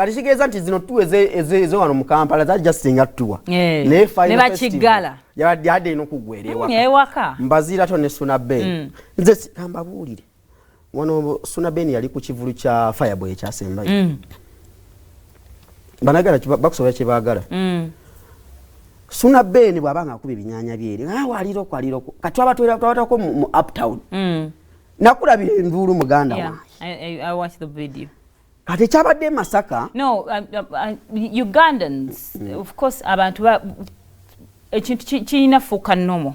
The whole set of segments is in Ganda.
kati kigeza nti zino tu eze wano mu Kampala za just singa tuwa ne bachigala yadde ino kugwerewa ewaka Mbaziira Tonny ne Ssuuna Ben nze kamba buulire wano Ssuuna Ben yali ku kivulu kya Fireboy ekyasembayo banagala bakusobola kye baagala Ssuuna Ben bwabanga akuba ebinyanya byeri waliro kati abatwatako mu uptown nakulabira enduulu muganda wange I watched the video. Kati kyabadde Masaka. No, Ugandans, of course, abantu ekintu kirina fuuka nnomo.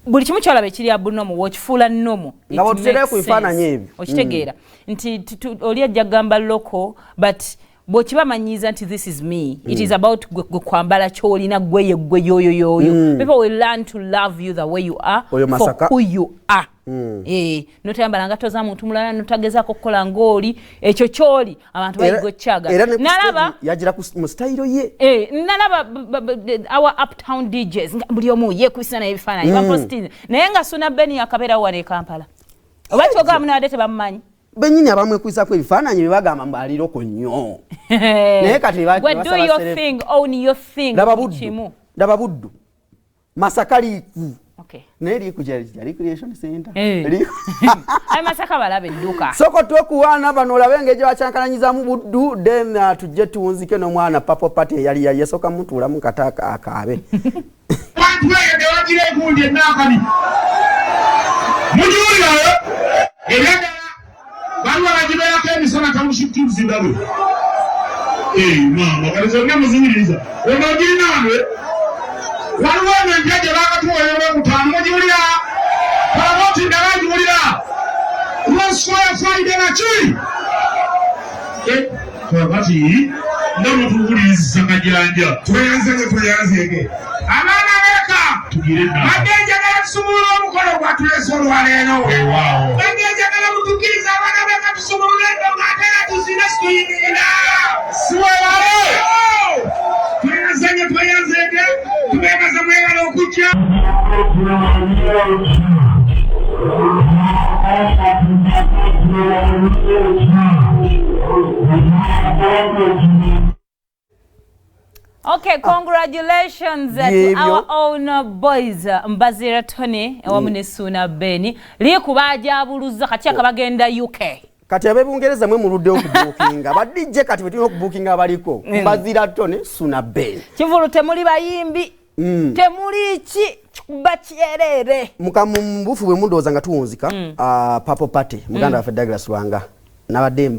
Buli kimu kyolaba kiri abunnomo wokifuula nnomo. Nga bw'otuteerayo ku bifaananyi ebyo. Okitegeera nti oli ajja gamba local, but bw'okibamanyiiza nti this is me. It is about gwe kwambala ky'olina gwe yoyo. People will learn to love you the way you are for who you are. Notayambala ngato za muntu mulala notagezaako kukola ngoli ekyo kyoli abantu bayigo kyaga nalaba yagira ku style ye nalaba our uptown DJs buli omu ye kusana ebifaananyi baposting naye nga Ssuuna Ben yakabera wane Kampala obakyoga muna adete bamanyi benyini abamwe kwisa ku ebifaananyi bibagamba mbaliro ko nnyo naye kati basala do your thing own your thing ndaba buddu Masaka liku okay neri kujali recreation center ai Masaka balabe duka soko tokuwana bano labenge je bachankalanyiza mu buddu then tujje tuunzike no mwana papo pate yali yasoka mutula mukataka akabe bantu bege wagire kundi nakani mujulira elenda bano bajibera kemi sana kamushikiru zindawe mama kalizonga muzingiriza onogiri nawe Walwana njaje bakatuwa mutano mujulira Paramoti ndarangi mulira Roswell Friday na chi kwa bati ndamu tuwuliza kajanja tuyanzege Amana weka tugirenda Magenja na kusumula mkono kwa tuleso lwaleno wow Magenja na mutukiriza abana weka tusumula ngatena tuzina situyinira Siwe wale tuyanzege Tumeka za mwega na ukucha Okay, congratulations to our own boys Mbaziira Tonny wamu ne Ssuuna Ben likubaja abuluza kati akabagenda UK kati abebungereza mwe muludde okubookinga ba DJ kati betulina okubookinga abaliko Mbaziira Tonny Ssuuna Ben kivulu temuli bayimbi temuli ki bakyerere mukamumbufu bwe mundoza nga tuwunzika papo pate muganda waffe Douglas Lwanga nabadde